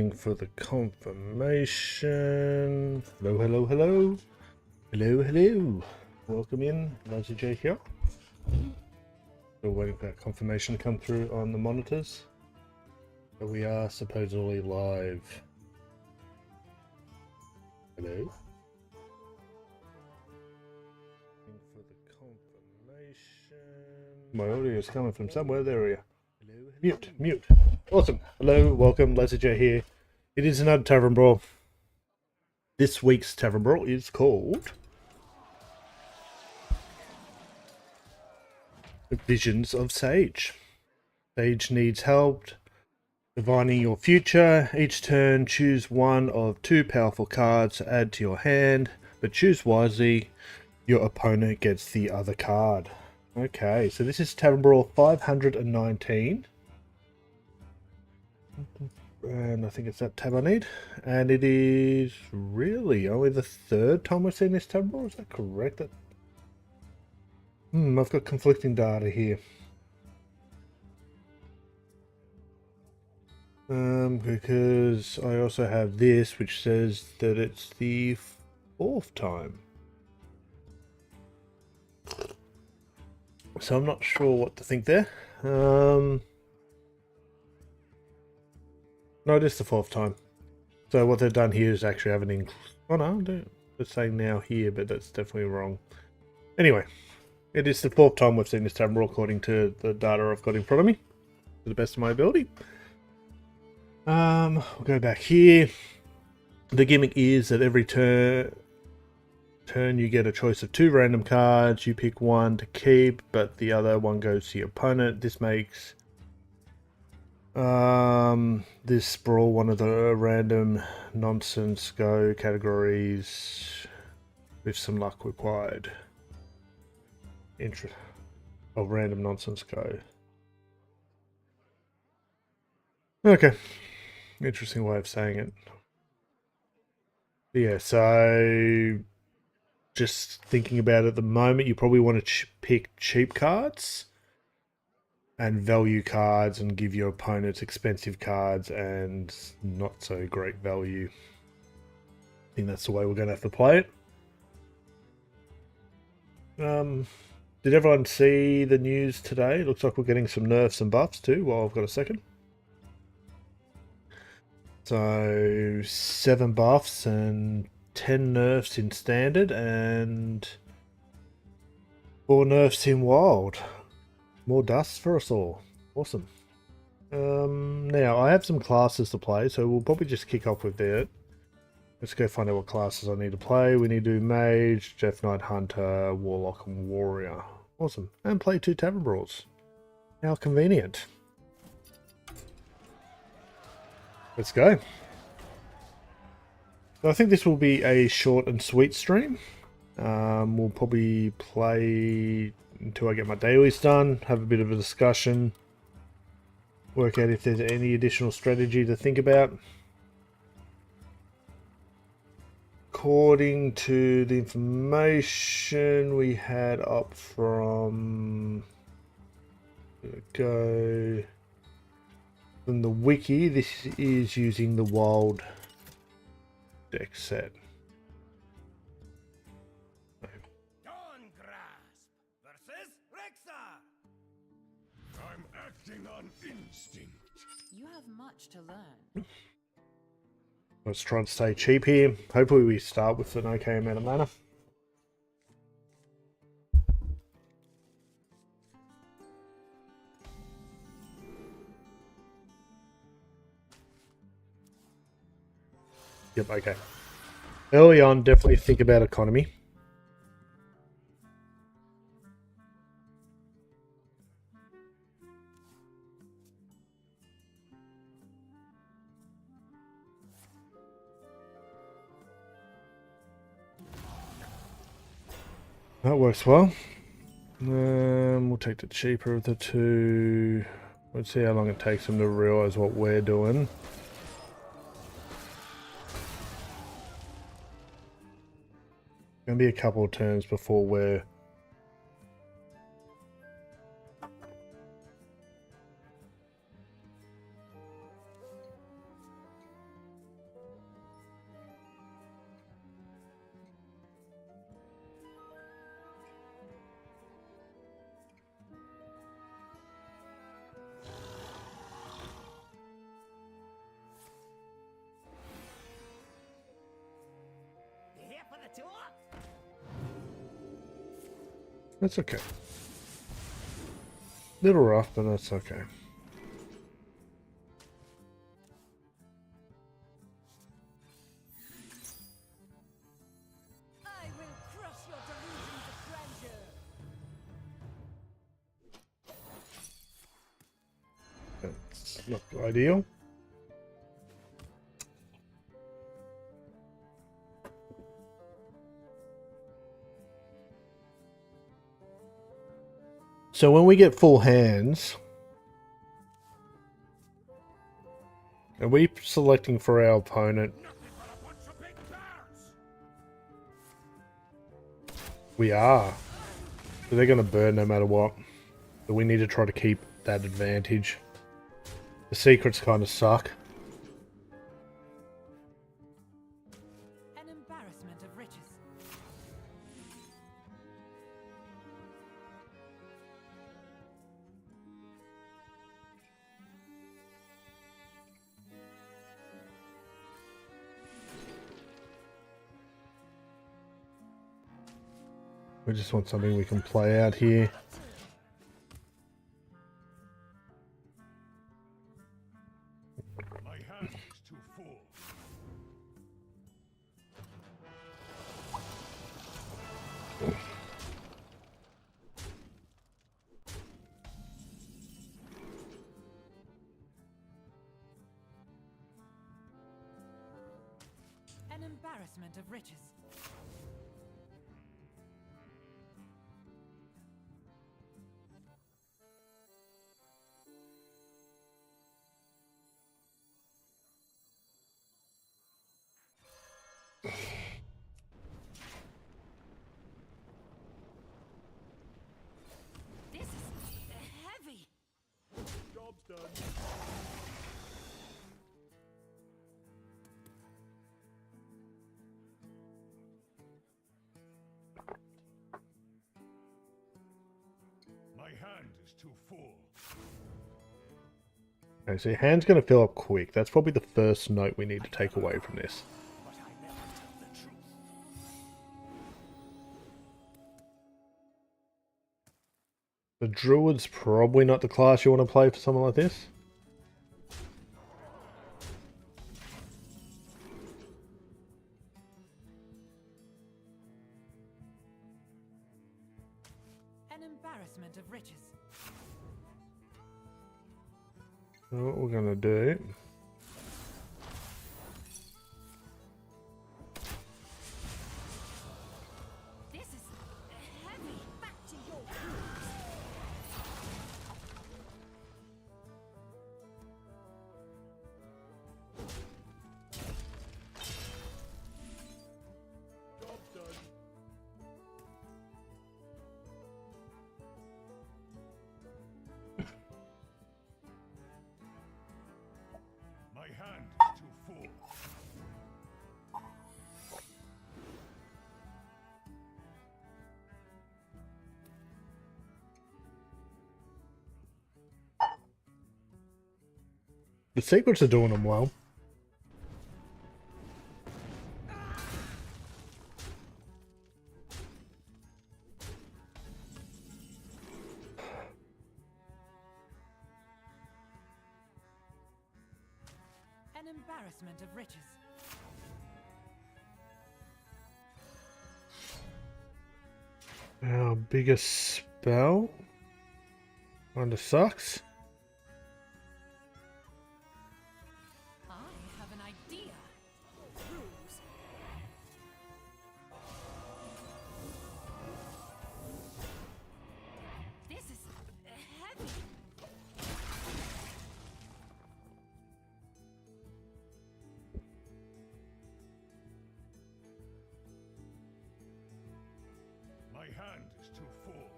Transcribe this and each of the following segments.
Waiting for the confirmation. Hello, hello, hello. Hello, hello. Welcome in, Sayge here. Still waiting for that confirmation to come through on the monitors. But we are supposedly live. Hello. Waiting for the confirmation. My audio is coming from somewhere. There we are. Hello. Mute, mute. Awesome. Hello, welcome. Sayge here. It is another Tavern Brawl. This week's Tavern Brawl is called The Visions of Sayge. Sayge needs help divining your future. Each turn, choose one of two powerful cards to add to your hand, but choose wisely. Your opponent gets the other card. Okay, so this is Tavern Brawl 519. And I think it's that tab I need. And it is really only the third time we've seen this Tavern Brawl. Is that correct? I've got conflicting data here. Because I also have this, which says that it's the fourth time. So I'm not sure what to think there. No, it is the fourth time. So what they've done here is actually have an oh no, it's saying now here, but that's definitely wrong. Anyway, it is the fourth time we've seen this Tavern Brawl according to the data I've got in front of me, to the best of my ability. We'll go back here. The gimmick is that every turn you get a choice of two random cards. You pick one to keep, but the other one goes to your opponent. This makes this brawl one of the random nonsense go categories with some luck required. Random nonsense go. Okay. Interesting way of saying it. Yeah, so just thinking about it at the moment, you probably want to pick cheap cards and value cards and give your opponents expensive cards and not so great value. I think that's the way we're going to have to play it. Did everyone see the news today? It looks like we're getting some nerfs and buffs too, while I've got a second. So 7 buffs and 10 nerfs in standard and 4 nerfs in wild. More dust for us all. Awesome. Now I have some classes to play, so we'll probably just kick off with that. Let's go find out what classes I need to play. We need to do Mage, Death Knight, Hunter, Warlock, and Warrior. Awesome. And play 2 Tavern Brawls. How convenient. Let's go. So I think this will be a short and sweet stream. We'll probably play until I get my dailies done, have a bit of a discussion, work out if there's any additional strategy to think about. According to the information we had up from from the wiki, this is using the wild deck set. I'm acting on instinct. You have much to learn. Let's try and stay cheap here. Hopefully we start with an okay amount of mana. Yep, okay. Early on, definitely think about economy. That works well. We'll take the cheaper of the two. Let's see how long it takes them to realize what we're doing. Gonna be a couple of turns before we're That's okay. Little rough, but that's okay. I will crush your delusions of grandeur. That's not ideal. So when we get full hands, are we selecting for our opponent? Nothing but a bunch of big bears! We are. So they're going to burn no matter what. But we need to try to keep that advantage. The secrets kind of suck. An embarrassment of riches. We just want something we can play out here. My hand is too full. An embarrassment of riches. This is heavy. Job's done. My hand is too full. Okay, so your hand's going to fill up quick. That's probably the first note we need to take away from this. But I never tell the truth. The Druid's probably not the class you want to play for something like this. An embarrassment of riches. So what we're going to do... This is heavy. Back to your roots. Job's done. My hand is too full. The secrets are doing them well. An embarrassment of riches. Our biggest spell kinda sucks. I have an idea. Rules. This is heavy. My hand is too full.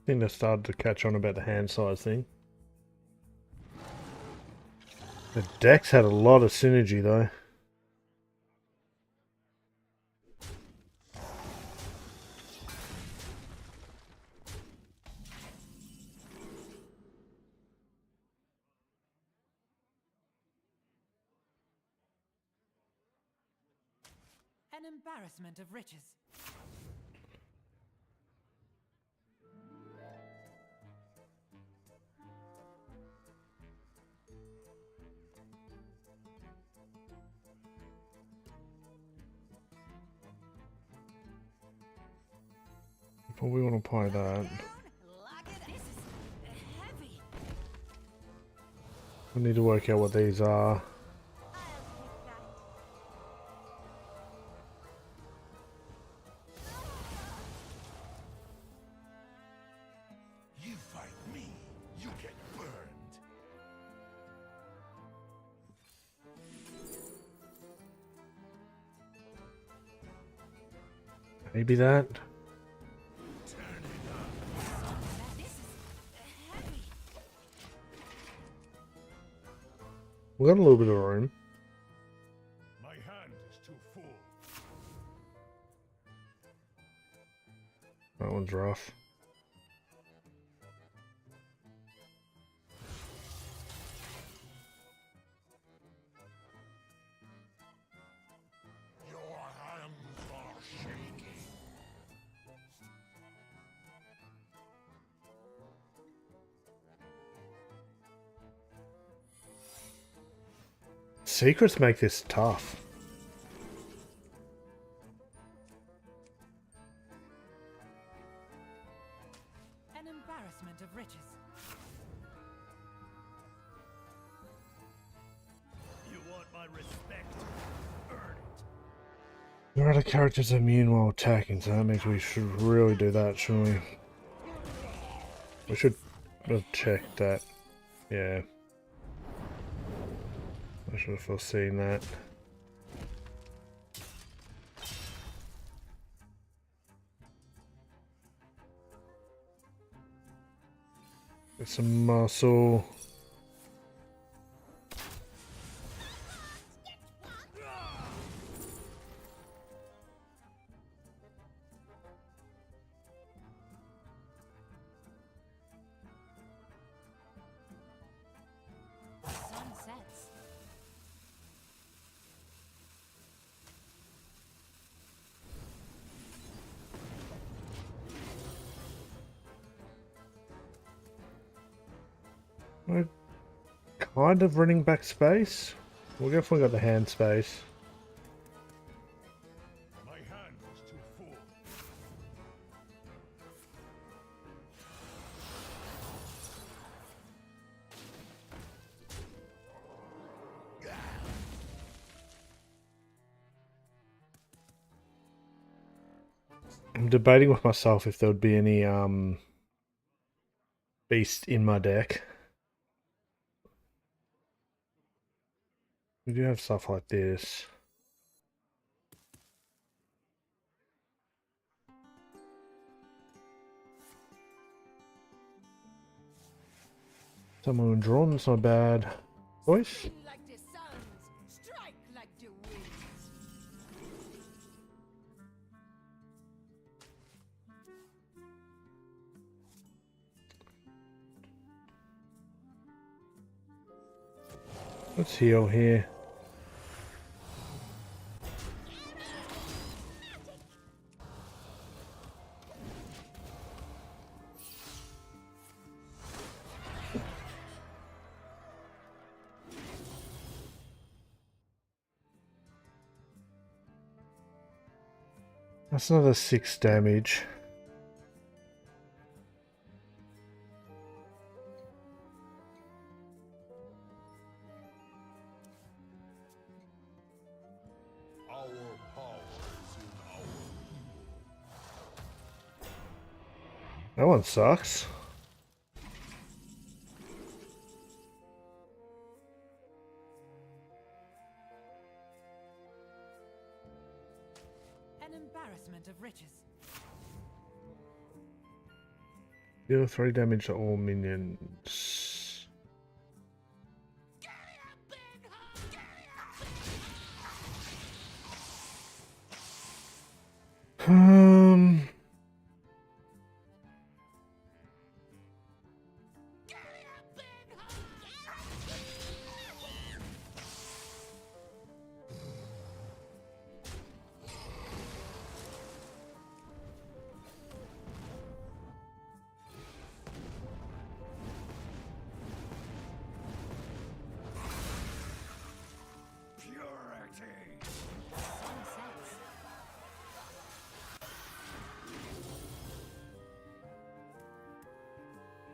I think they started to catch on about the hand size thing. The decks had a lot of synergy though. An embarrassment of riches. Probably want to play that. Down, lock it. This is heavy. We need to work out what these are. I'll take that. You fight me, you get burned. Maybe that. Turn it up. This is heavy. We got a little bit of room. My hand is too full. That one's rough. Your hands are shaking. Secrets make this tough. An embarrassment of riches. You want my respect? Earn it. Your other characters are immune while attacking, so that means we should really do that, shouldn't we? We should have checked that. Yeah. I should have foreseen that. Get some muscle. Sun sets. We're kind of running back space. We'll definitely got the hand space. My hand is too full. I'm debating with myself if there would be any beast in my deck. We do have stuff like this. Someone drawn, that's not bad. Boys? Sing like the suns, strike like the winds. Let's heal here. That's another 6 damage. Our power is in our That one sucks. An embarrassment of riches. Deal 3 damage to all minions. Um,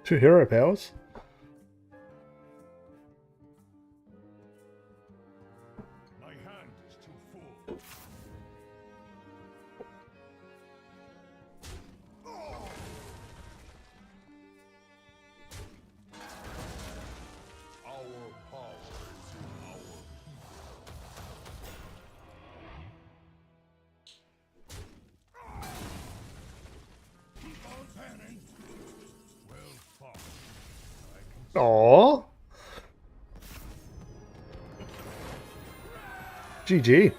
2 hero powers. My hand is too full. Our power is in our people. Keep on panning. Well fought. I can Aww. GG.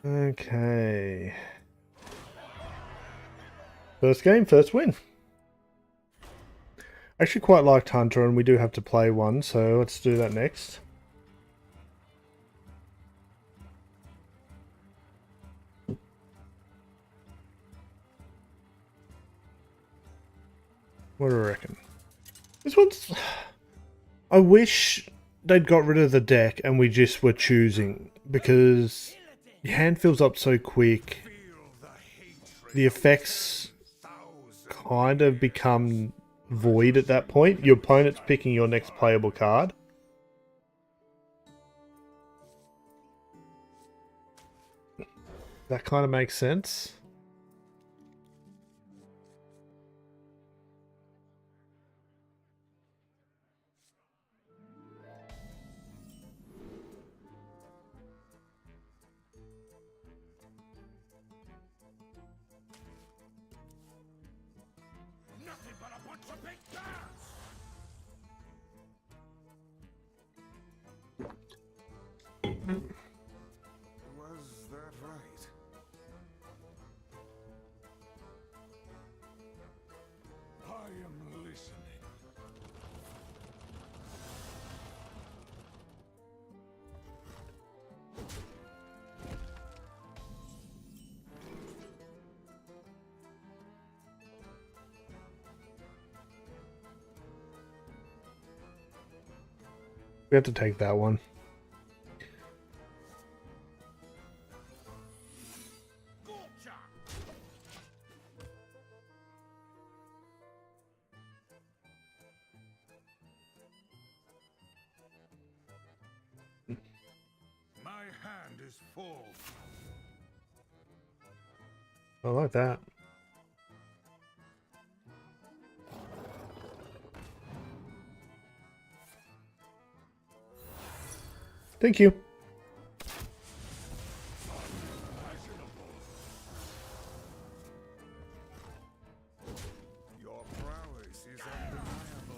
Okay. First game, first win. I actually quite liked Hunter, and we do have to play one, so let's do that next. What do I reckon? This one's... I wish they'd got rid of the deck and we just were choosing, because your hand fills up so quick. feel the hatred. The effects kind of become void at that point. Your opponent's picking your next playable card. That kind of makes sense. Nothing but a bunch of big guns. Was that right? I am listening. We have to take that one. Gotcha. My hand is full. I like that. Thank you. Your prowess is undeniable.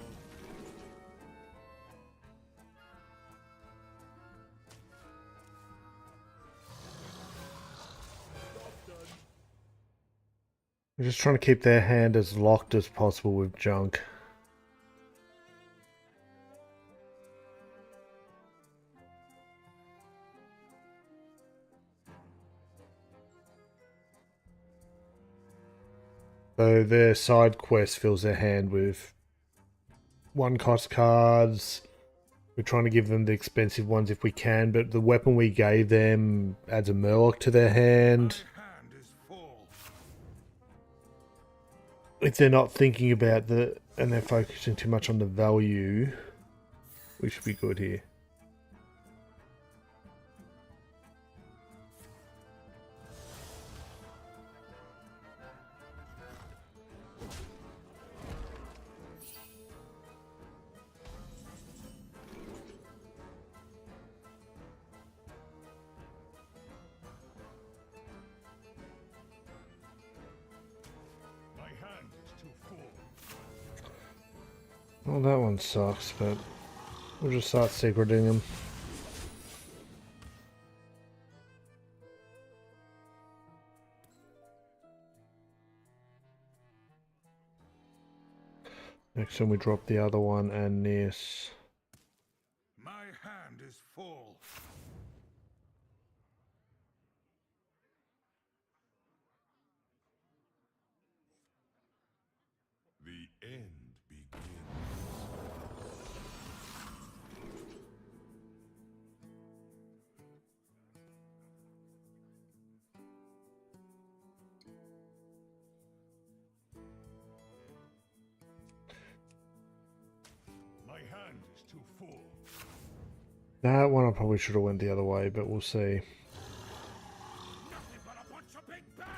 I'm just trying to keep their hand as locked as possible with junk. So their side quest fills their hand with 1-cost cards. We're trying to give them the expensive ones if we can, but the weapon we gave them adds a Murloc to their hand. My hand is full. If they're not thinking about and they're focusing too much on the value, we should be good here. My hand is too full. Well, that one sucks, but we'll just start secreting them. Next time we drop the other one and this. My hand is full. The end begins. too full. That one I probably should have went the other way, but we'll see. Nothing but a bunch of big bears.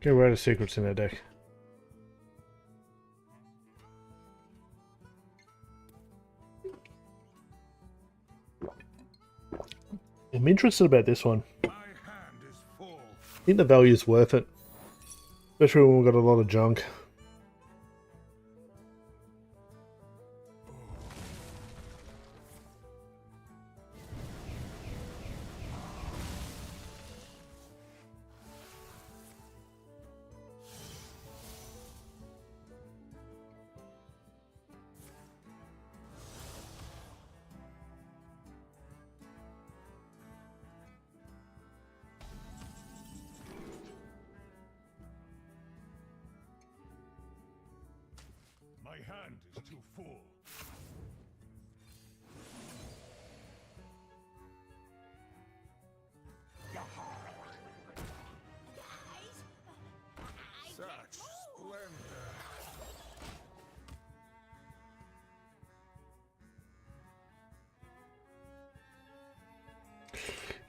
Get rid of secrets in their deck. I'm interested about this one. My hand is full. I think the value is worth it. Especially when we've got a lot of junk. My hand is too full. Such splendor.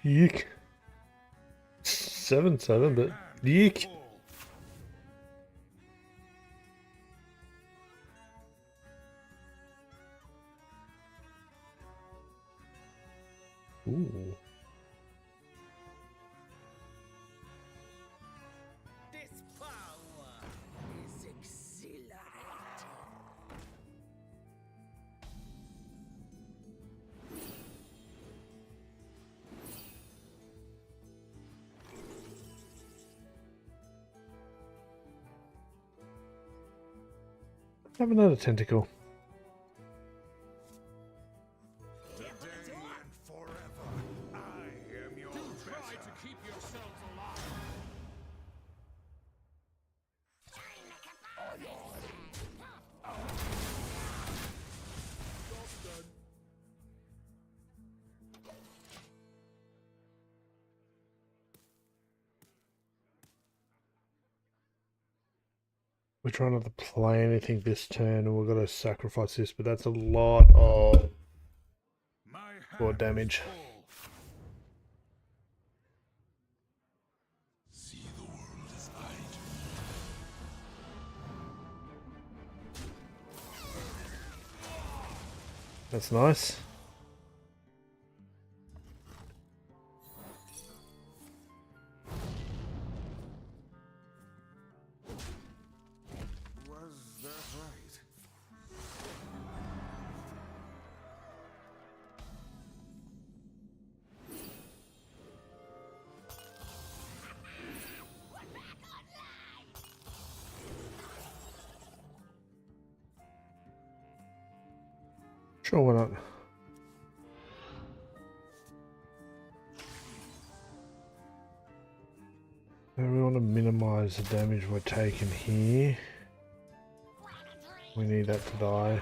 Yeek. 7-7, but yeek. Full. Ooh. This power is exhilarating. Have another tentacle. Today and forever, I am your try to keep yourselves alive. We're trying not to play anything this turn, and we're going to sacrifice this, but that's a lot of My board hand damage. is full. See the world as I do. That's nice. Was that right? Sure, why not? Now we want to minimize the damage we're taking here. We need that to die.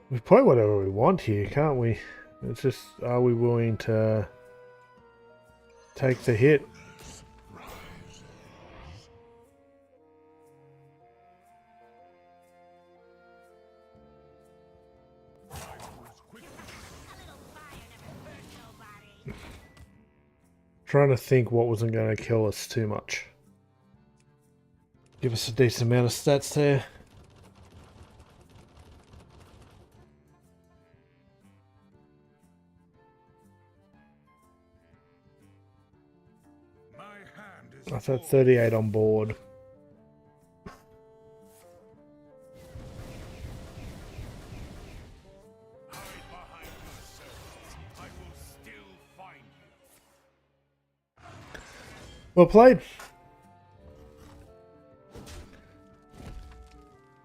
We play whatever we want here, can't we? It's just, are we willing to take the hit? Trying to think what wasn't going to kill us too much. Give us a decent amount of stats there. My hand is I've full. had 38 on board. Hide behind yourselves. I will still find you. Well played.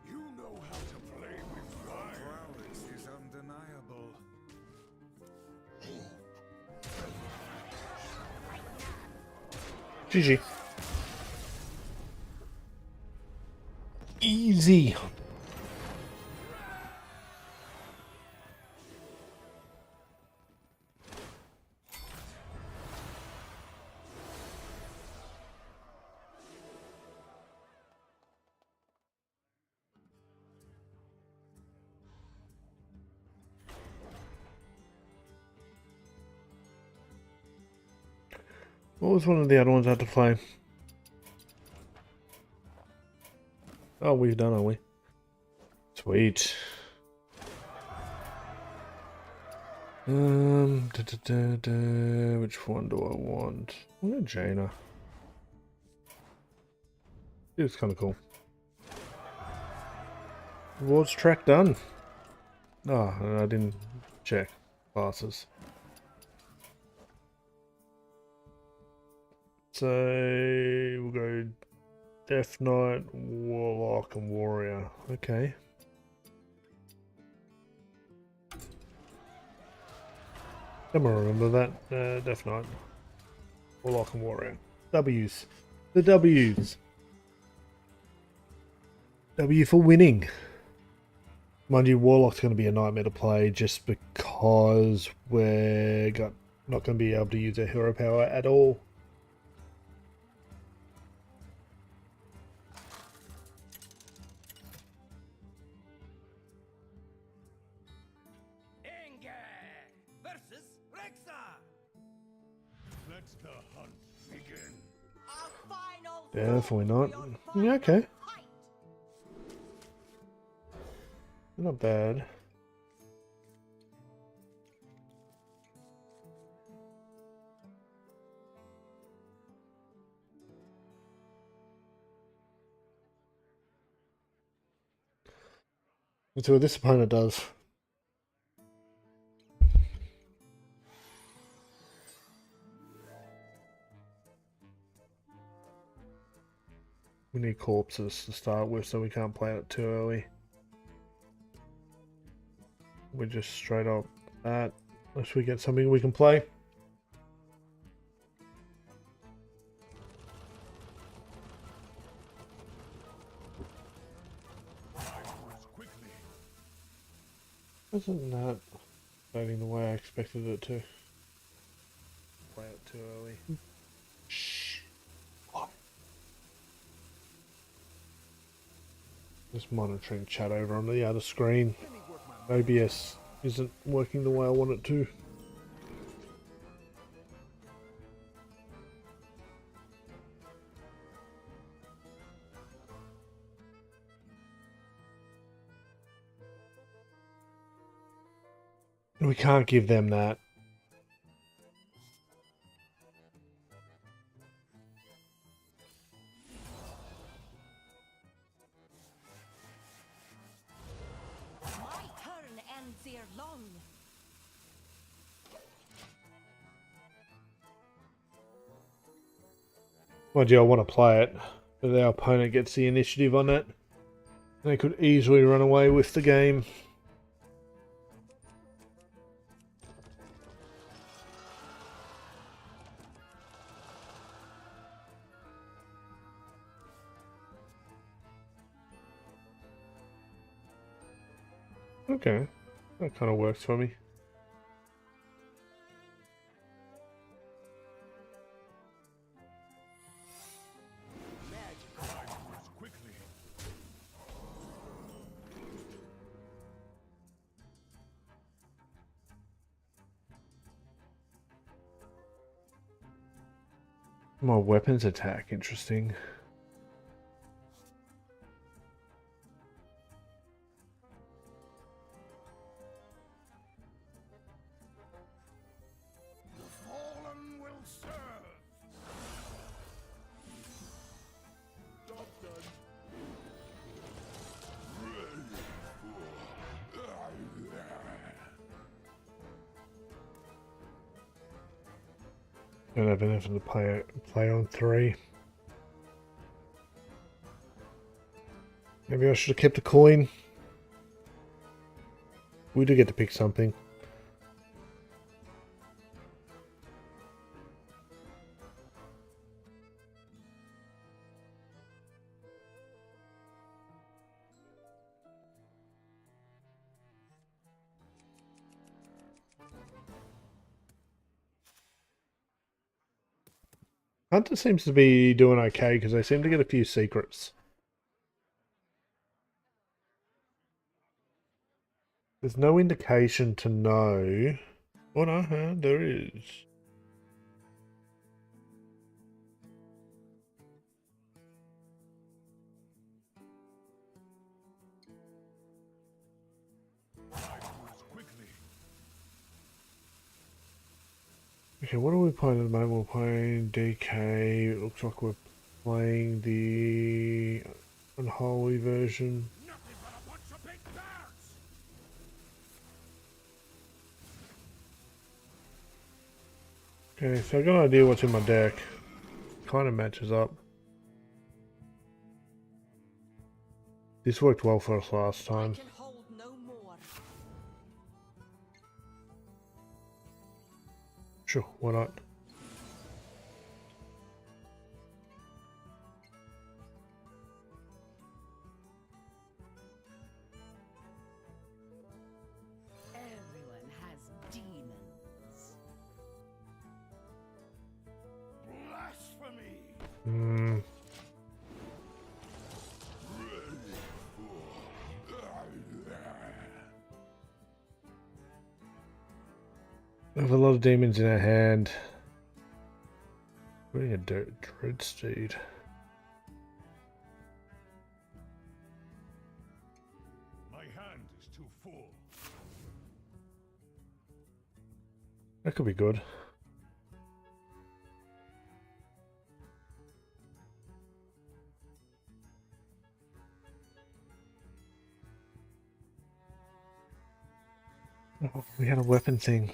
You know how to play with fire. Prowess is undeniable. GG. Easy. What was one of the other ones I had to play? Oh, we've done, are we? Sweet. Which one do I want? I want Jaina. It's kind of cool. Rewards track done. Oh, and I didn't check classes. So we'll go Death Knight, Warlock, and Warrior. Okay. I'm gonna remember that. Death Knight, Warlock, and Warrior. W's. The W's. W for winning. Mind you, Warlock's going to be a nightmare to play just because we're not going to be able to use our hero power at all. Versus Rexa. Let the hunt begin. Definitely not. Yeah, okay. Not bad. Let's see what this opponent does. We need corpses to start with, so we can't play it too early. We just straight up that, unless we get something we can play. Wasn't that voting the way I expected it to? Play it too early. Shh. What? Just monitoring chat over on the other screen. OBS isn't working the way I want it to. We can't give them that. My turn ends ere long. Mind you, I want to play it, but our opponent gets the initiative on it. They could easily run away with the game. Okay, that kind of works for me. My weapons attack, interesting. The fallen will serve. Job done. Don't have anything to play on 3. Maybe I should have kept a coin. We do get to pick something. Hunter seems to be doing okay because they seem to get a few secrets. There's no indication to know. Oh no, there is. Okay, what are we playing at the moment? We're playing DK. It looks like we're playing the unholy version. Nothing but a bunch of big birds! Okay, so I've got an idea what's in my deck. Kind of matches up. This worked well for us last I time. can hold no more. Sure, why not? Everyone has demons. Blasphemy! Hmm. We have a lot of demons in our hand. Putting a dread steed. My hand is too full. That could be good. Oh, we had a weapon thing.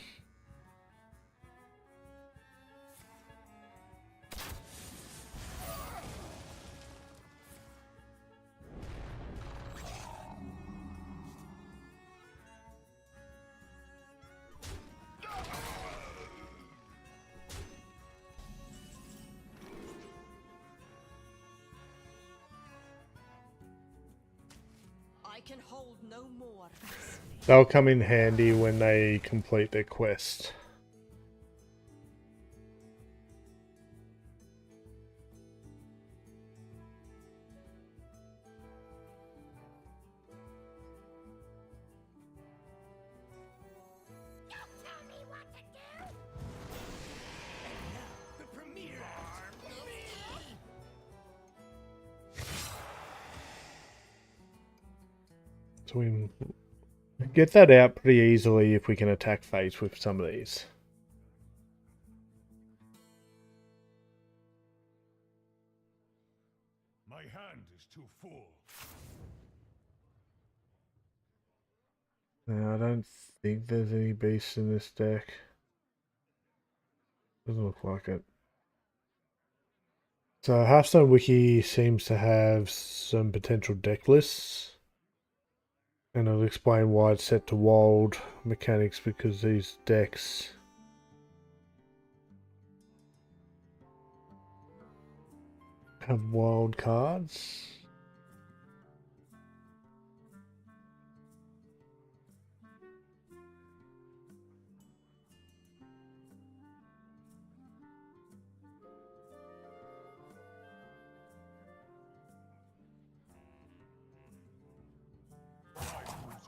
I can hold no more. They'll come in handy when they complete their quest. The premier. So we get that out pretty easily if we can attack face with some of these. My hand is too full. Now, I don't think there's any beasts in this deck. Doesn't look like it. So Hearthstone Wiki seems to have some potential deck lists. And I'll explain why it's set to wild mechanics, because these decks have wild cards.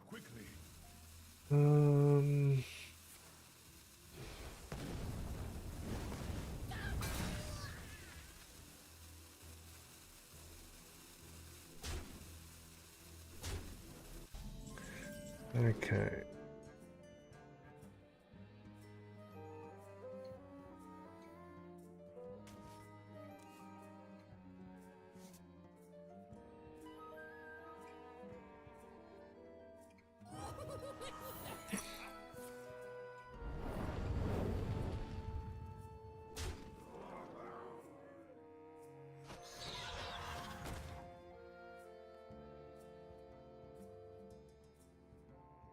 Quickly. Um, okay.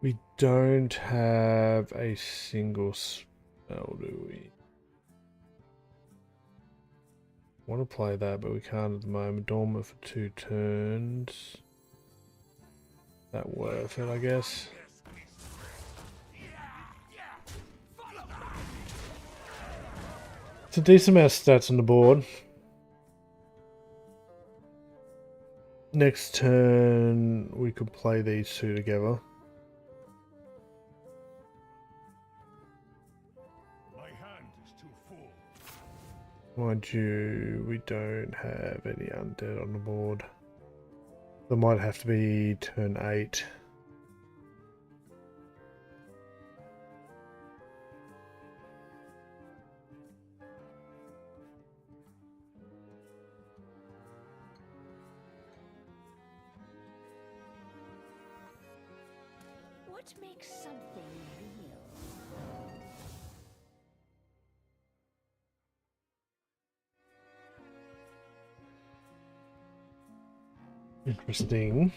We don't have a single spell, do we? Want to play that, but we can't at the moment. Dormant for 2 turns. That worth it, I guess. It's a decent amount of stats on the board. Next turn, we could play these two together. My hand is too full. Mind you, we don't have any undead on the board. That might have to be turn 8. What makes something real? Interesting.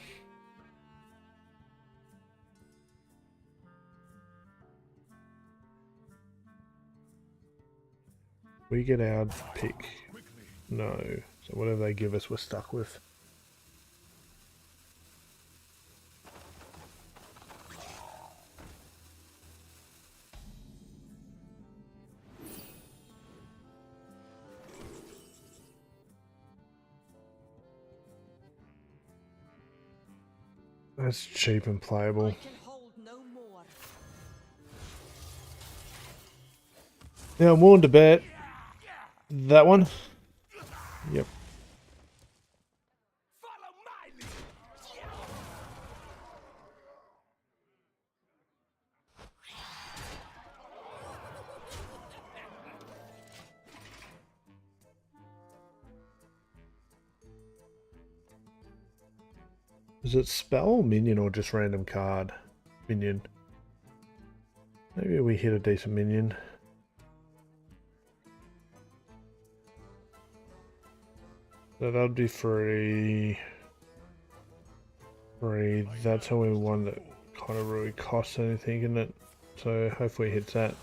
We get our pick. No. So whatever they give us, we're stuck with. That's cheap and playable. I can hold no more. Now I'm willing to bet that one. Yep. Follow my lead. Is it spell, minion, or just random card? Minion. Maybe we hit a decent minion. So that'd be free. Free. That's the only one that kind of really costs anything, isn't it? So hopefully it hits that.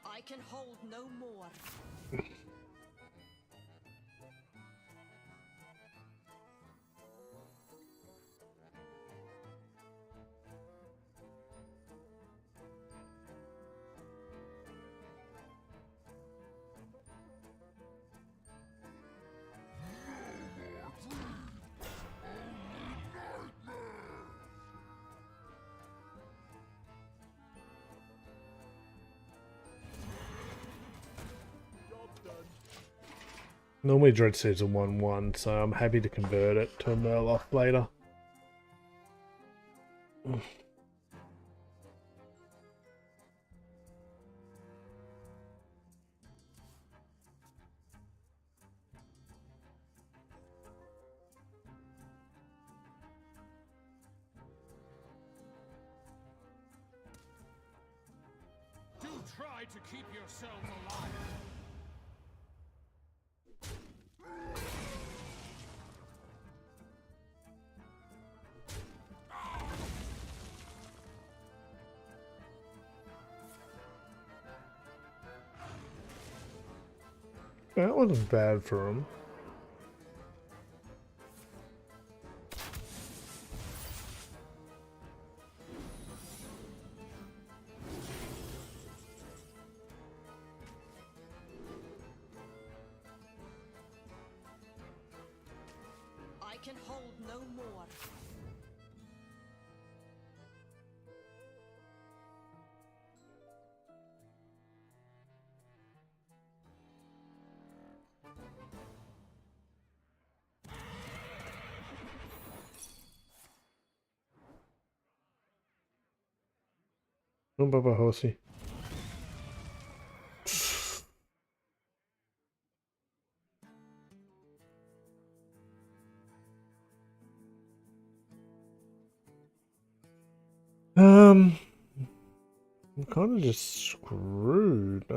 I can hold no more. Normally Dread Seed's a 1-1, so I'm happy to convert it to a Murloc later. Do try to keep yourselves alive. That wasn't bad for him. I can hold no more. Oh, Baba Horsey. I'm kind of just screwed.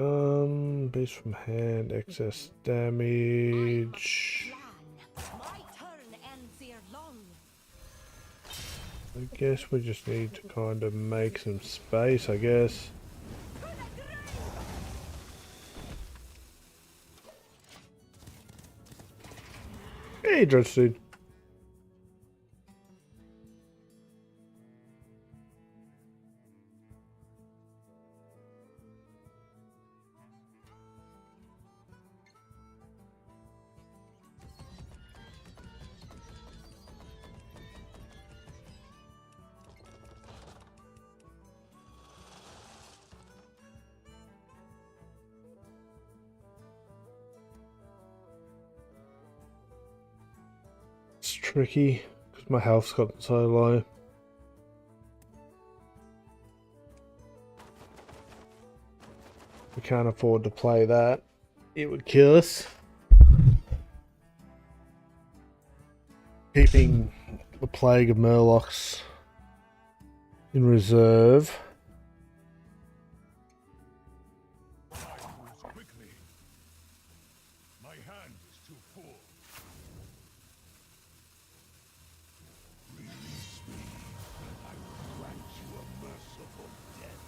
Beast from hand, excess damage. Plan. My turn ends ere long. I guess we just need to kind of make some space, I guess. Hey, Dredge Dude. It's tricky because my health's gotten so low. We can't afford to play that. It would kill us. Keeping the Plague of Murlocs in reserve. I move quickly. My hand is too full. Release me, and I will grant you a merciful death.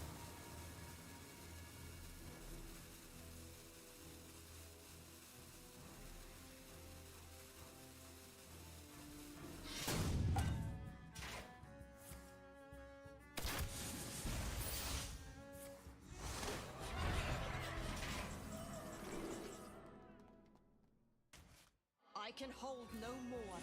I can hold no more.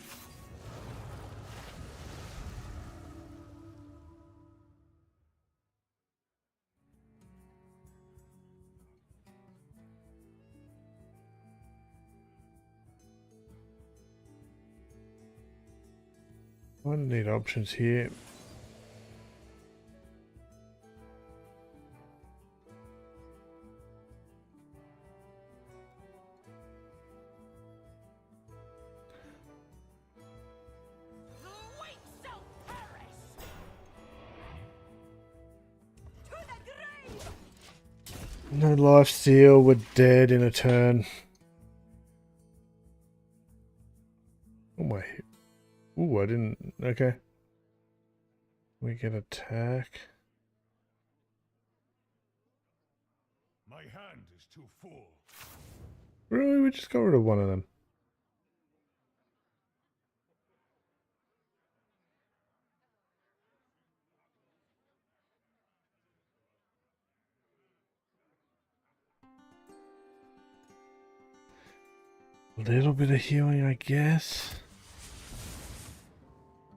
I need options here. Sweet shall perish! To the grave! No life steal, we're dead in a turn. Oh my. Ooh, I didn't. Okay. We get attack. My hand is too full. Really? We just got rid of one of them. A little bit of healing, I guess.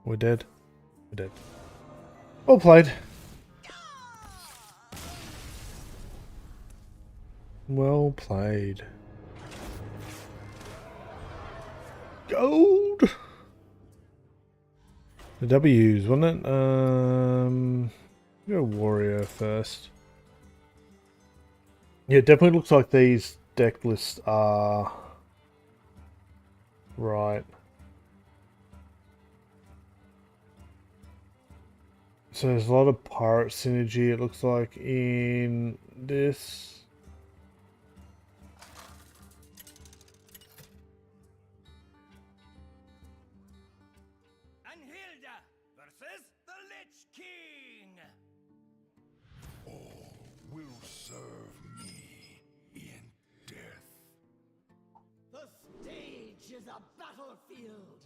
We're dead. We're dead. Well played. Well played. Gold! The W's, wasn't it? Go warrior first. Yeah, it definitely looks like these deck lists are right. So there's a lot of pirate synergy, it looks like, in this. Anhilda versus the Lich King. All will serve me in death. The stage is a battlefield.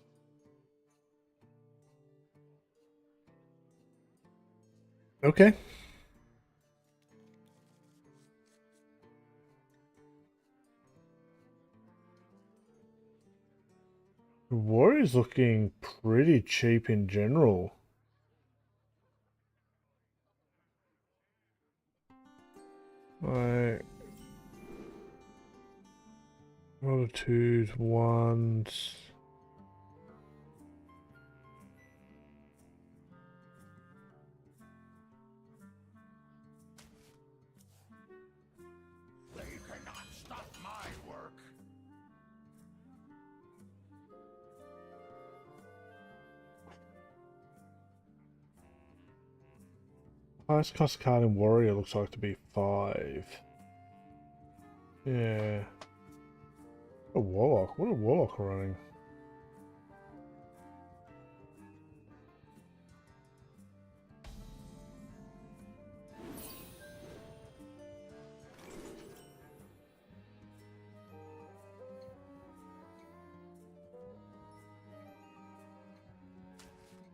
Okay. The warrior's looking pretty cheap in general. Like, a lot of twos, ones. They cannot stop my work. Highest cost card in Warrior looks like to be 5. Yeah. A Warlock. What a Warlock running.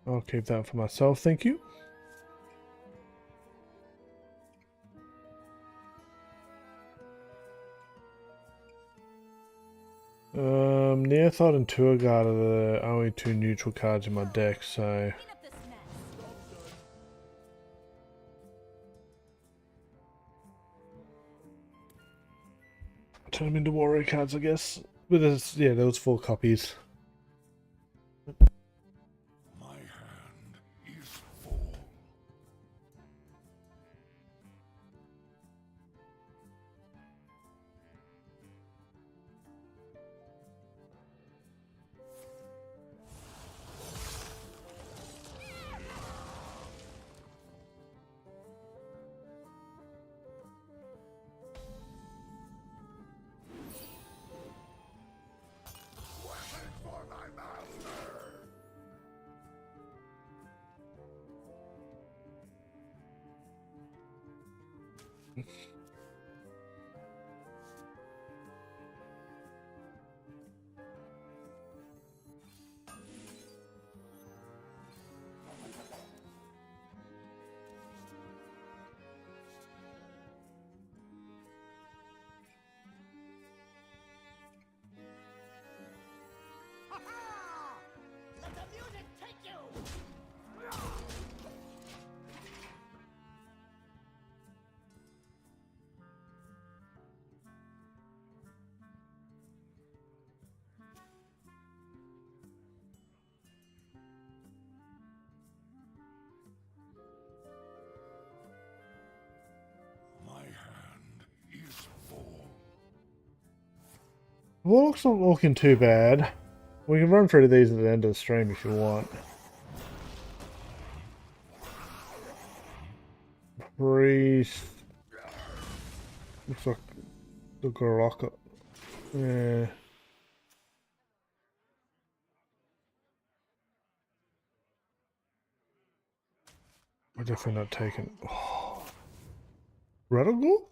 I'll keep that for myself, thank you. Nearthought and Tour Guard are the only 2 neutral cards in my deck, so Clean up this mess. turn them into warrior cards, I guess. But there's, yeah, there was 4 copies. My hand is full. Weapons for my master. Let the music take you! My hand is full. Warlock's not looking too bad. We can run through these at the end of the stream if you want. Priest. Looks like the rocket. Yeah. We're definitely not taking. Oh. Rattlegore?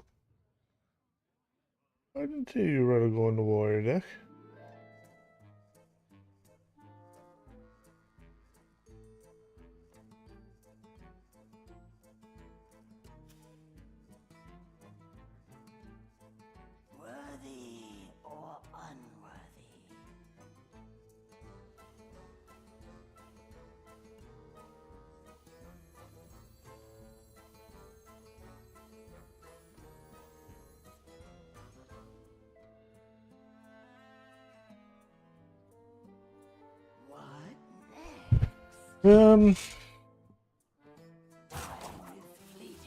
I didn't see you Rattlegore in the warrior deck. Worthy or unworthy? What next? Um, Time is fleeting.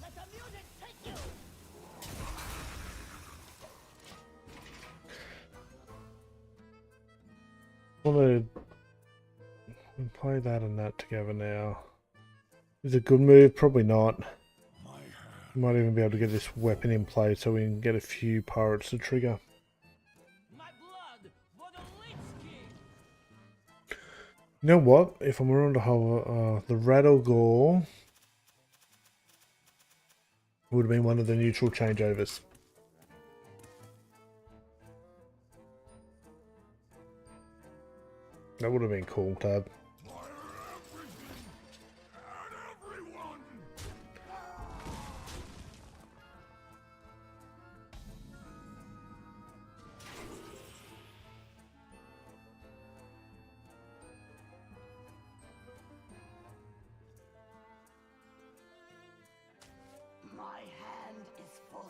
Let the music take you! want to play that and that together now. Is it a good move? Probably not. My hand Might even be able to get this weapon in play so we can get a few pirates to trigger. My blood for the Lich King! You know what? If I'm around to hold the Rattlegore would have been one of the neutral changeovers. That would have been cool, Tab. fire everything and everyone. My hand is full.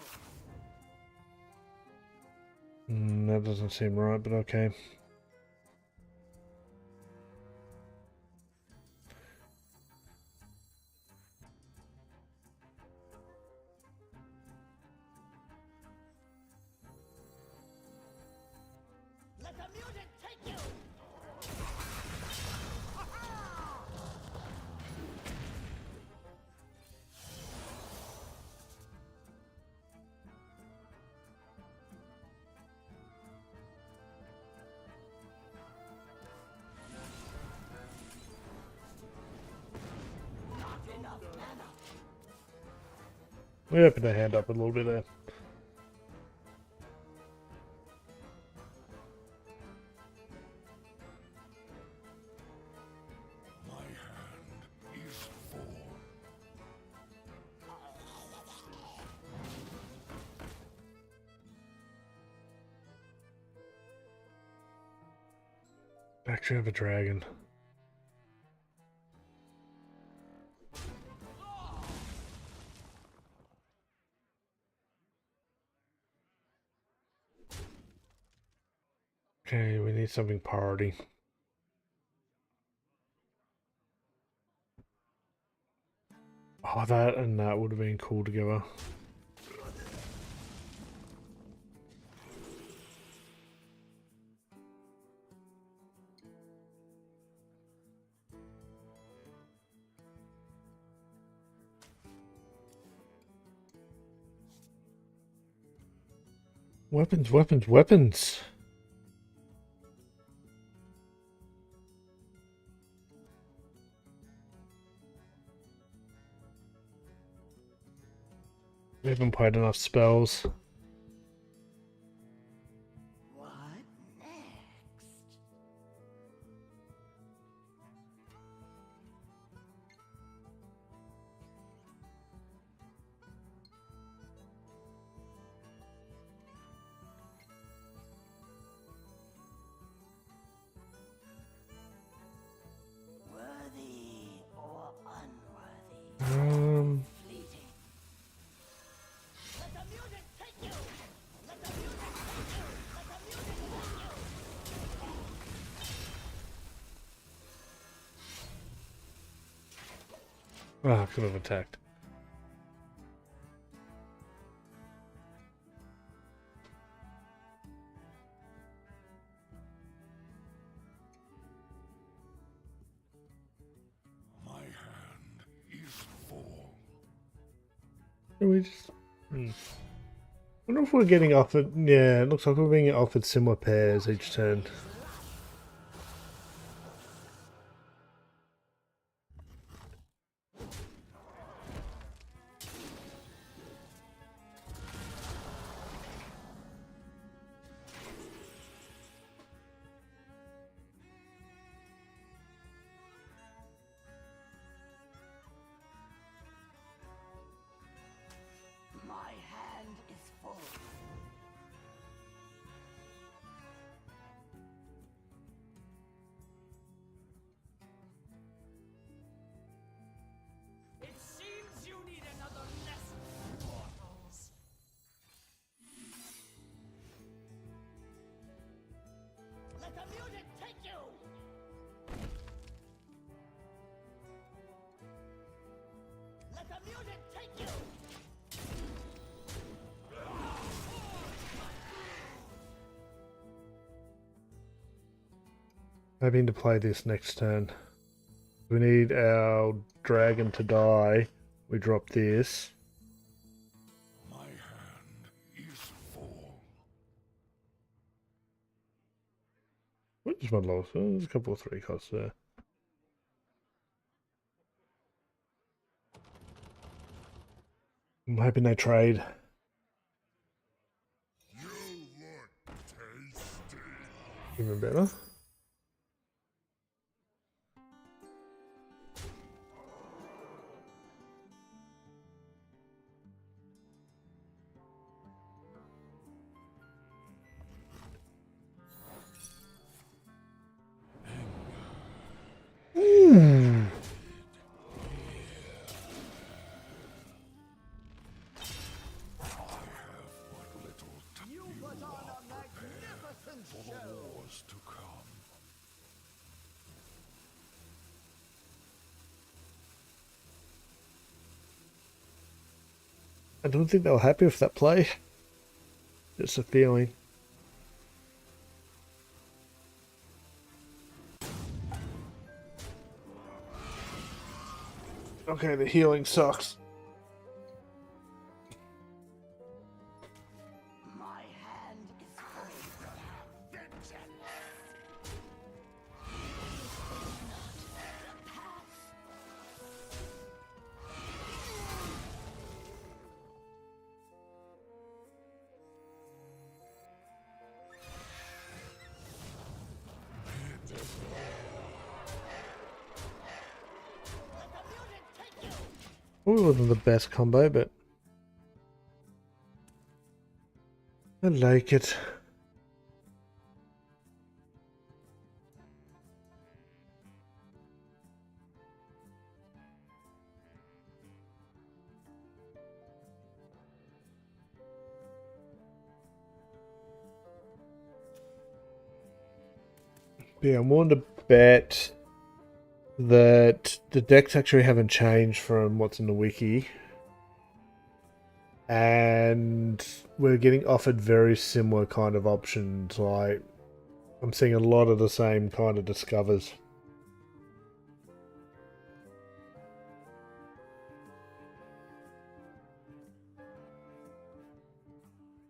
That doesn't seem right, but okay. Let the music take you! We opened our hand up a little bit there. My hand is full. Factory of a Dragon. Okay, we need something party. Oh, that and that would have been cool together. Weapons, weapons, weapons! We haven't played enough spells. What next? Worthy or unworthy? Fleeting. Let the music take you! Let the music take you! Let the music take you! Ah, I could have attacked. My hand is full. Can we just... I wonder if we're getting offered... Yeah, it looks like we're being offered similar pairs each turn. My hand is full. It seems you need another lesson, mortals. Let the music take you! Let the music take you! Hoping to play this next turn. We need our dragon to die. We drop this. My hand is full. Which is my lowest? There's a couple of 3 costs there. I'm hoping they trade. You look tasty. Even better. What little time you put on a magnificent for the wars to come. I don't think they were happy with that play. Just a feeling. Okay, the healing sucks. My hand is full. Vengeance. Probably wasn't the best combo, but I like it. Yeah, I'm willing to bet that the decks actually haven't changed from what's in the wiki. And we're getting offered very similar kind of options. Like, I'm seeing a lot of the same kind of discovers.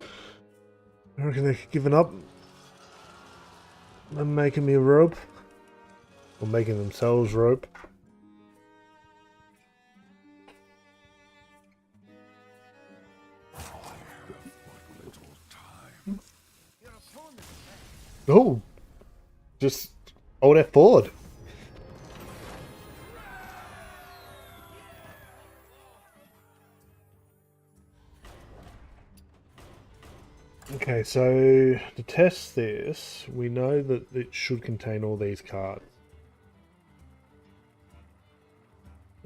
I reckon they're giving up. They're making me a rope. Or making themselves rope. Oh! Just hold that forward. Okay, so to test this, we know that it should contain all these cards.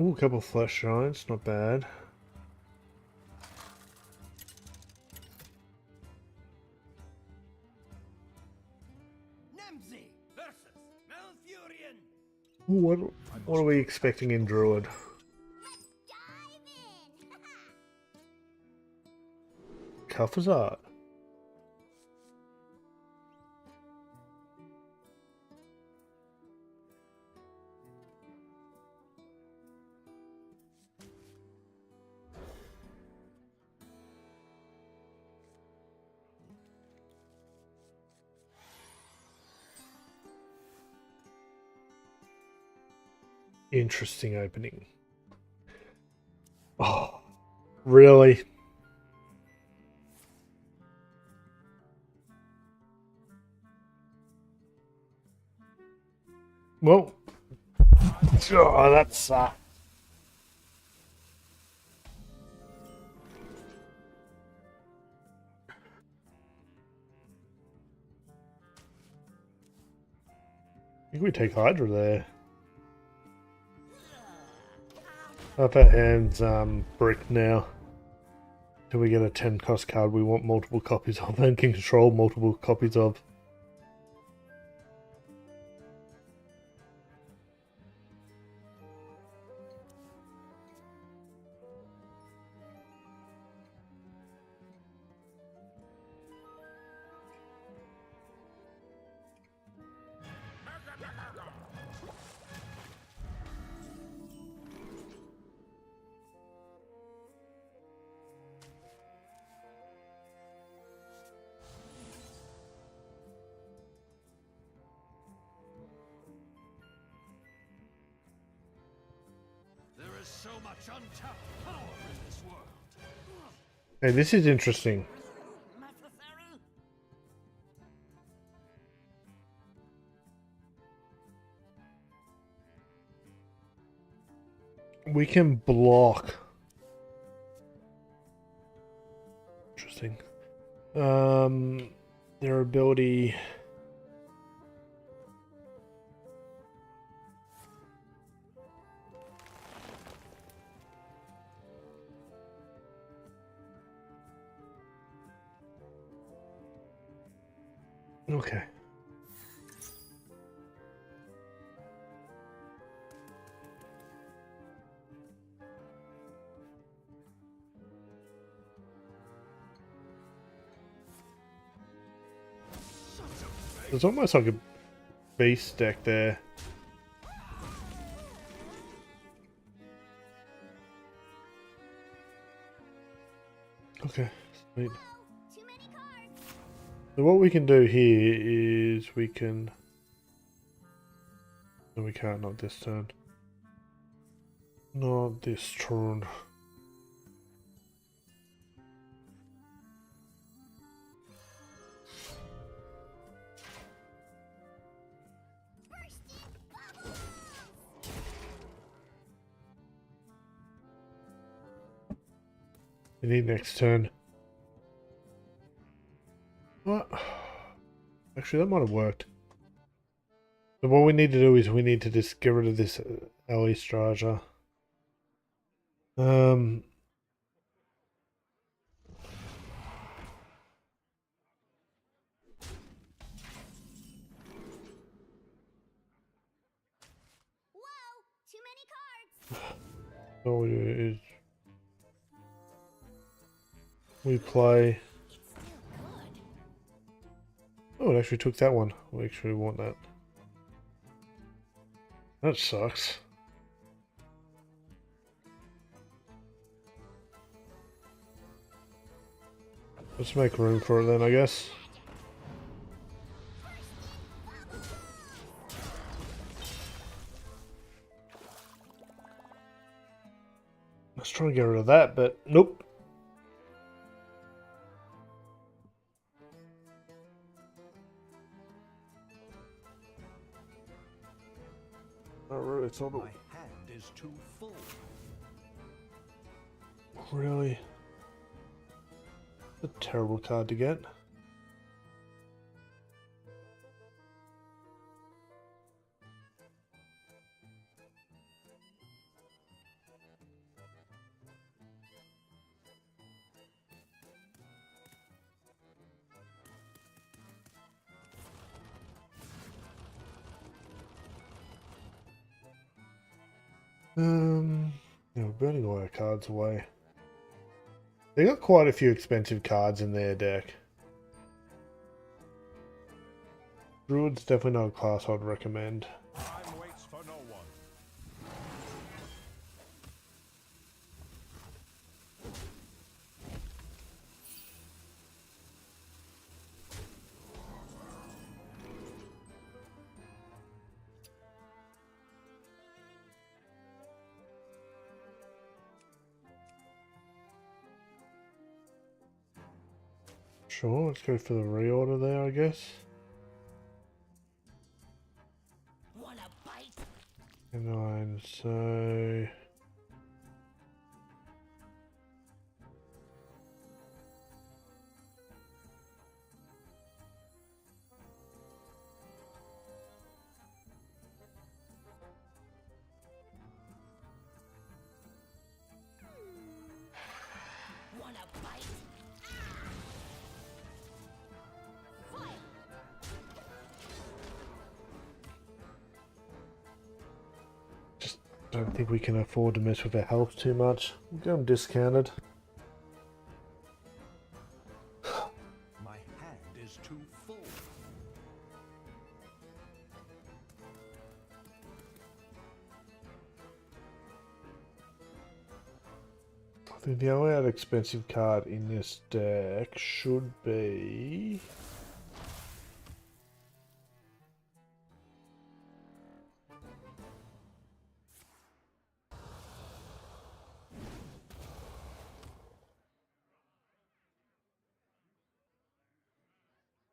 Ooh, a couple of flesh giants, not bad. Nemzi versus Malfurion. Ooh, what are we expecting in Druid? Kafazard. Interesting opening. Oh, really? Well, oh, that sucks. I think we take Hydra there. Upper hand's brick now. Till we get a 10 cost card we want multiple copies of and can control multiple copies of. There is so much untapped power in this world. Hey, this is interesting. Necessary? We can block. Interesting. Their ability. Okay. There's almost like a beast deck there. Okay, sweet. Too many cards. So what we can do here is we can... No, we can't, not this turn. Not this turn. We need next turn. What? Actually, that might have worked. So what we need to do is we need to just get rid of this alley Straja. Whoa! Too many cards! All we do is we play. It's still good. Oh, it actually took that one. We actually want that. That sucks. Let's make room for it then, I guess. Let's try and get rid of that, but nope. Not really, it's all My hand is too full. really a terrible card to get. Yeah, we're burning all our cards away. They got quite a few expensive cards in their deck. Druid's definitely not a class I'd recommend. Time waits for no one. Sure, let's go for the reorder there, I guess. Wanna bite? 9, so... Wanna bite? Don't think we can afford to mess with our health too much. We'll get them discounted. My hand is too full. I think the only other expensive card in this deck should be...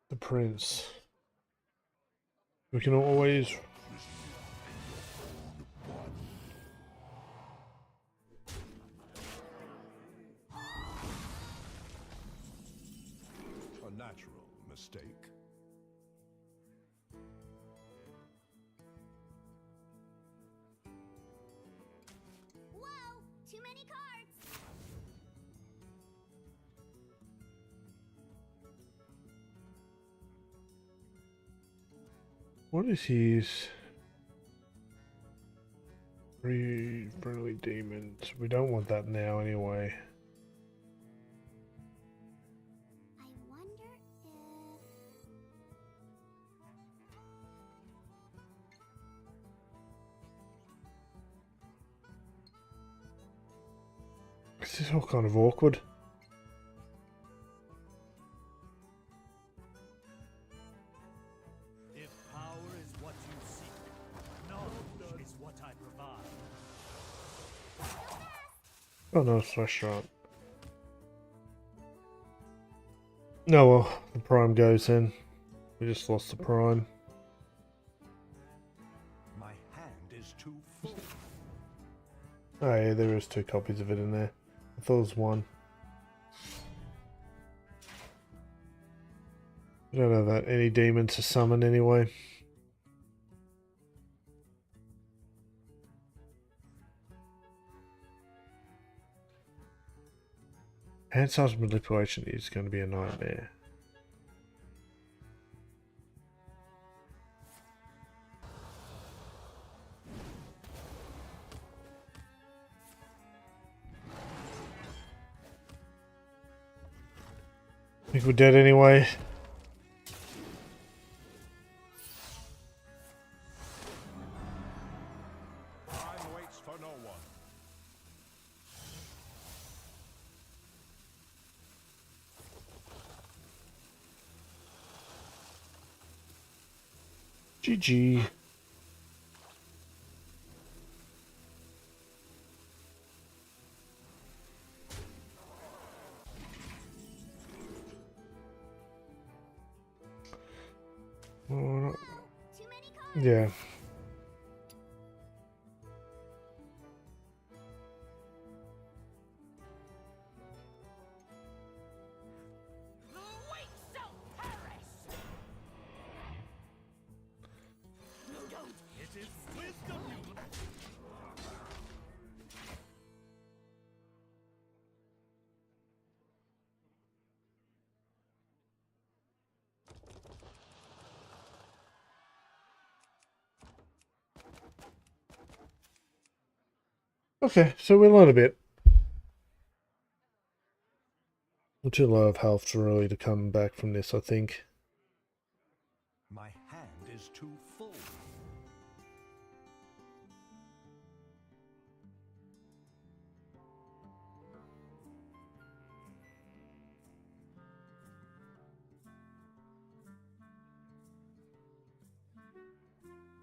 the Prince. We can always... A natural mistake. Whoa! Too many cards! What is his... Friendly demons. We don't want that now anyway. I wonder if... This is all kind of awkward. If power is what you seek, knowledge is what I provide. Oh no, it's restaurant. No, well, the prime goes in. We just lost the prime. My hand is too full. Oh yeah, there is 2 copies of it in there. I thought it was 1. I don't have any demons to summon anyway. Hand size manipulation is going to be a nightmare. I think we're dead anyway. Time waits for no one. GG. Too many cards. Yeah. The weak shall perish! No, don't! It is wisdom you lack. Okay, so we learn a bit. I'm too low of health to really to come back from this, I think. My hand is too full.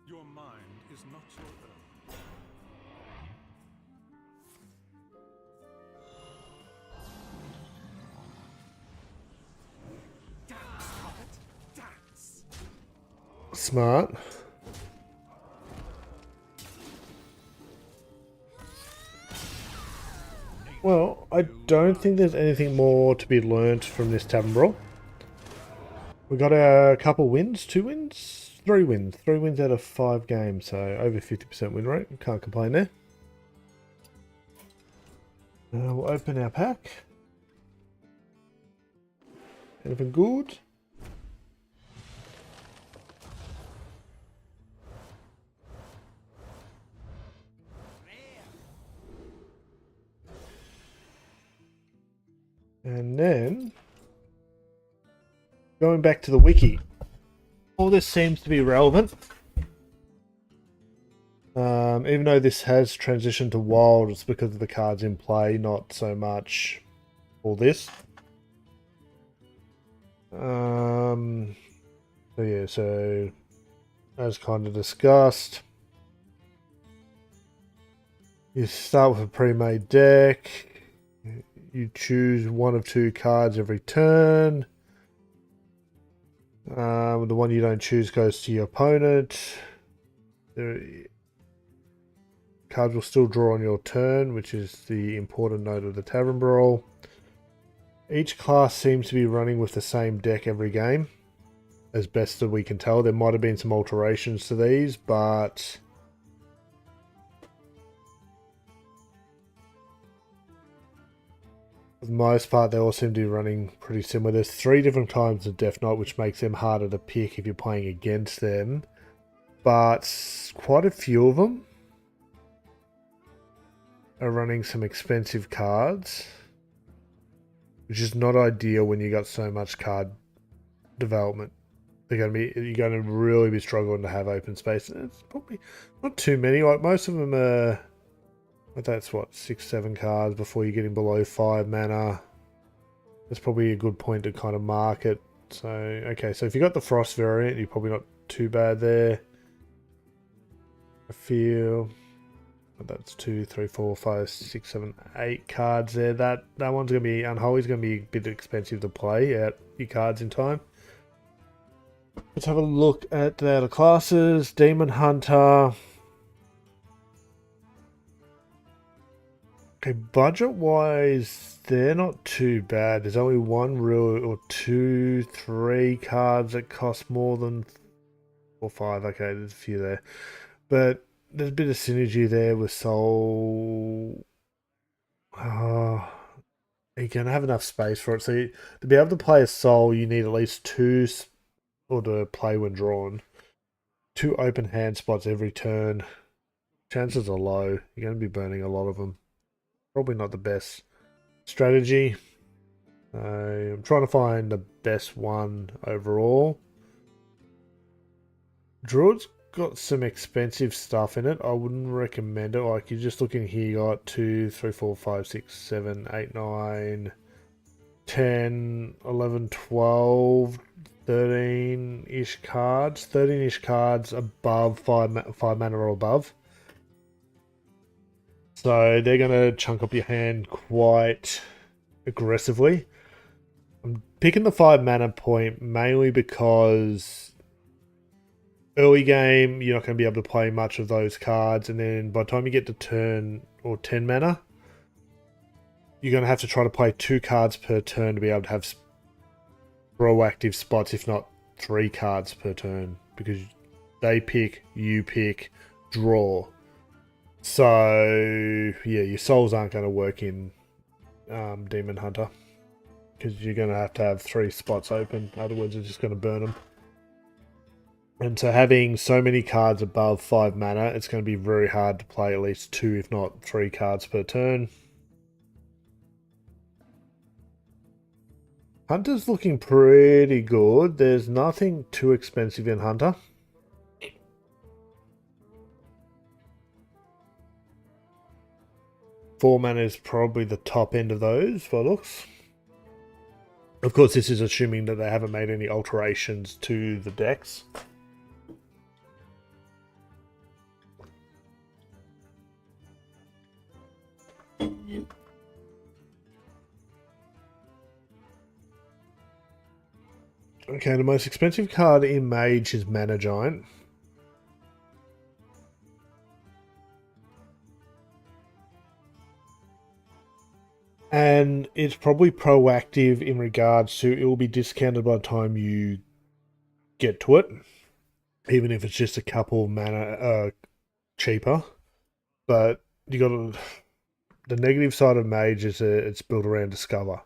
Your mind is not your own. Dance, puppet, dance. Smart. Well, I don't think there's anything more to be learnt from this Tavern Brawl. We got a couple wins, 2 wins, 3 wins. 3 wins out of 5 games, so over 50% win rate. Can't complain there. We'll open our pack. Anything good? And then, going back to the wiki, all this seems to be relevant. Even though this has transitioned to wild, it's because of the cards in play, not so much all this. So yeah, so as kind of discussed, you start with a pre-made deck. You choose 1 of 2 cards every turn. The one you don't choose goes to your opponent. Cards will still draw on your turn, which is the important note of the Tavern Brawl. Each class seems to be running with the same deck every game, as best as we can tell. There might have been some alterations to these, but for the most part, they all seem to be running pretty similar. There's 3 different times of Death Knight, which makes them harder to pick if you're playing against them. But quite a few of them are running some expensive cards, which is not ideal when you got so much card development. You're going to really be struggling to have open space. It's probably not too many. Like most of them are. That's what, 6-7 cards before you're getting below 5 mana. That's probably a good point to kind of mark it. So, okay, so if you got the Frost variant, you're probably not too bad there. I feel that's 2, 3, 4, 5, 6, 7, 8 cards there. That one's going to be Unholy's going to be a bit expensive to play out your cards in time. Let's have a look at the other classes. Demon Hunter. Okay, budget-wise, they're not too bad. There's only one real, or two, three cards that cost more than 4 or 5. Okay, there's a few there. But there's a bit of synergy there with Soul. You're going to have enough space for it. So to be able to play a Soul, you need at least two, or to play when drawn, two open hand spots every turn. Chances are low. You're going to be burning a lot of them. Probably not the best strategy. I'm trying to find the best one overall. Druid's got some expensive stuff in it. I wouldn't recommend it. Like, you're just looking here, you got 2, 3, 4, 5, 6, 7, 8, 9, 10, 11, 12, 13-ish cards. 13-ish cards above 5 mana or above. So they're going to chunk up your hand quite aggressively. I'm picking the 5 mana point mainly because early game you're not going to be able to play much of those cards, and then by the time you get to turn or 10 mana, you're going to have to try to play 2 cards per turn to be able to have proactive spots, if not 3 cards per turn, because they pick, you pick, draw. So yeah, your souls aren't going to work in Demon Hunter, because you're going to have 3 spots open, otherwise it's just going to burn them. And so having so many cards above 5 mana, it's going to be very hard to play at least 2, if not 3 cards per turn. Hunter's looking pretty good. There's nothing too expensive in Hunter. Four mana is probably the top end of those by looks. Of course, this is assuming that they haven't made any alterations to the decks. Okay, the most expensive card in Mage is Mana Giant. And it's probably proactive in regards to it will be discounted by the time you get to it, even if it's just a couple mana cheaper. But you got the negative side of Mage is it's built around Discover.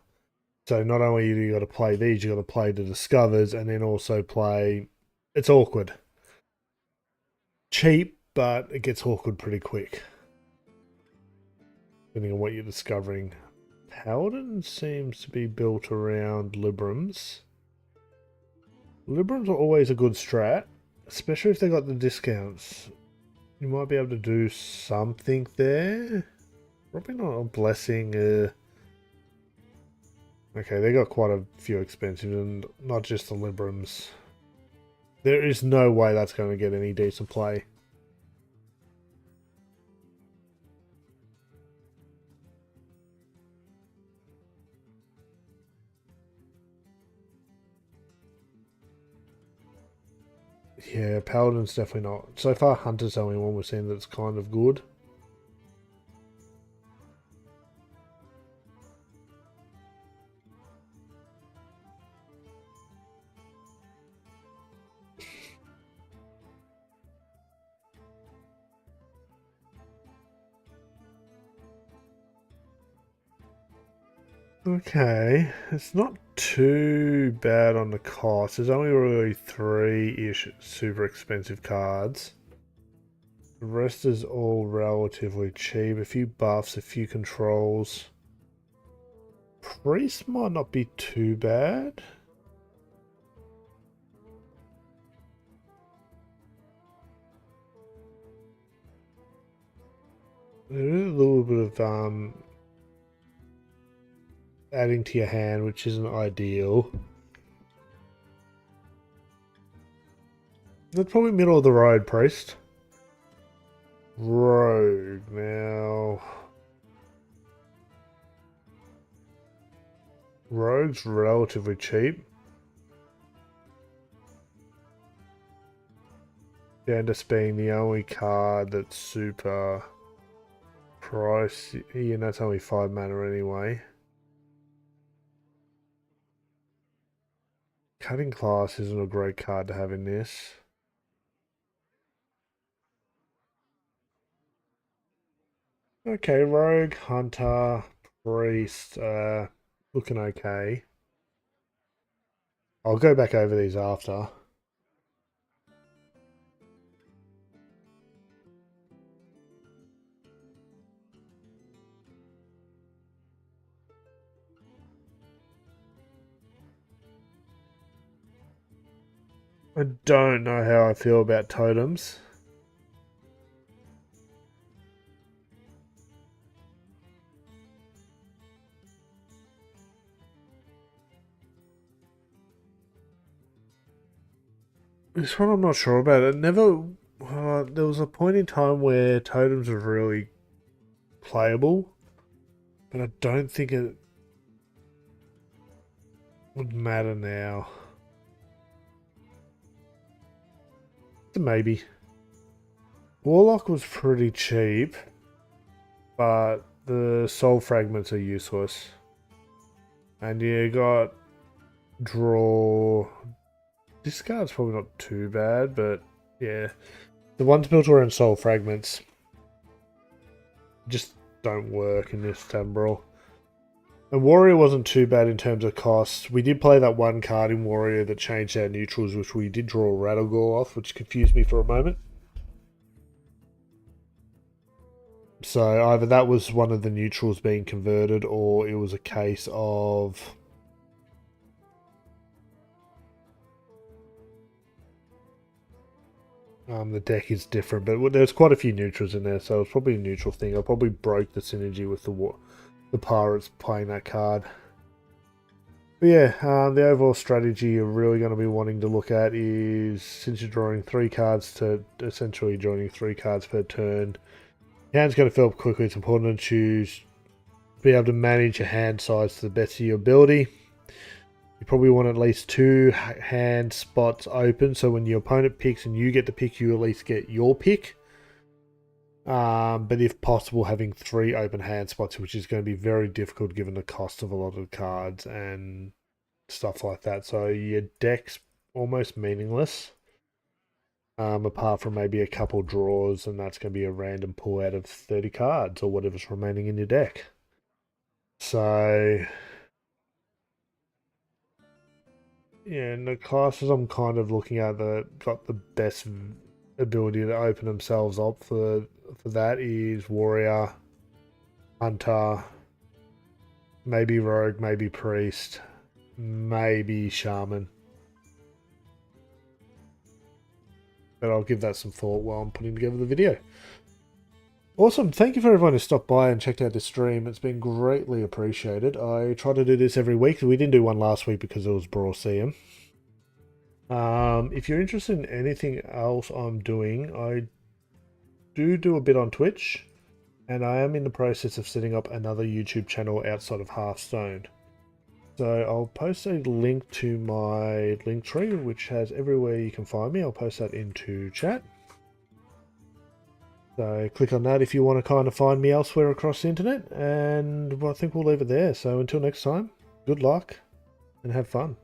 So not only you got to play these, you got to play the Discovers, and then also play. It's awkward, cheap, but it gets awkward pretty quick, depending on what you're discovering. Paladin seems to be built around Librams. Librams are always a good strat, especially if they got the discounts. You might be able to do something there. Probably not a blessing. Okay, they got quite a few expensive, and not just the Librams. There is no way that's going to get any decent play. Yeah, Paladin's definitely not. So far, Hunter's the only one we've seen that's kind of good. Okay, it's not too bad on the cost. There's only really 3-ish super expensive cards. The rest is all relatively cheap. A few buffs, a few controls. Priest might not be too bad. There is a little bit of adding to your hand, which isn't ideal. That's probably middle of the road, Priest. Rogue, now. Rogue's relatively cheap. Janus being the only card that's super price. Yeah, that's only 5 mana anyway. Cutting Class isn't a great card to have in this. Okay, Rogue, Hunter, Priest, looking okay. I'll go back over these after. I don't know how I feel about totems. This one I'm not sure about. It never. There was a point in time where totems were really playable, but I don't think it would matter now. Maybe. Warlock was pretty cheap, but the soul fragments are useless. And you got draw. Discard's probably not too bad, but yeah. The ones built around soul fragments just don't work in this Tavern Brawl. And Warrior wasn't too bad in terms of cost. We did play that one card in Warrior that changed our neutrals, which we did draw Rattlegore off, which confused me for a moment. So either that was one of the neutrals being converted, or it was a case of the deck is different, but there's quite a few neutrals in there, so it's probably a neutral thing. I probably broke the synergy with the Pirates playing that card. But yeah, the overall strategy you're really going to be wanting to look at is, since you're drawing 3 cards to essentially joining 3 cards per turn, your hand's going to fill up quickly. It's important to be able to manage your hand size to the best of your ability. You probably want at least 2 hand spots open, so when your opponent picks and you get to pick, you at least get your pick. But if possible, having 3 open hand spots, which is going to be very difficult given the cost of a lot of the cards and stuff like that. So your deck's almost meaningless, apart from maybe a couple draws, and that's going to be a random pull out of 30 cards or whatever's remaining in your deck. So yeah, and the classes I'm kind of looking at that got the best ability to open themselves up for that is Warrior, Hunter, maybe Rogue, maybe Priest, maybe Shaman. But I'll give that some thought while I'm putting together the video. Awesome, thank you for everyone who stopped by and checked out the stream. It's been greatly appreciated. I try to do this every week. We didn't do one last week because it was Brawl CM. If you're interested in anything else I'm doing, I do a bit on Twitch, and I am in the process of setting up another YouTube channel outside of Hearthstone. So I'll post a link to my link tree, which has everywhere you can find me. I'll post that into chat. So click on that if you want to kind of find me elsewhere across the internet, and I think we'll leave it there. So until next time, good luck and have fun.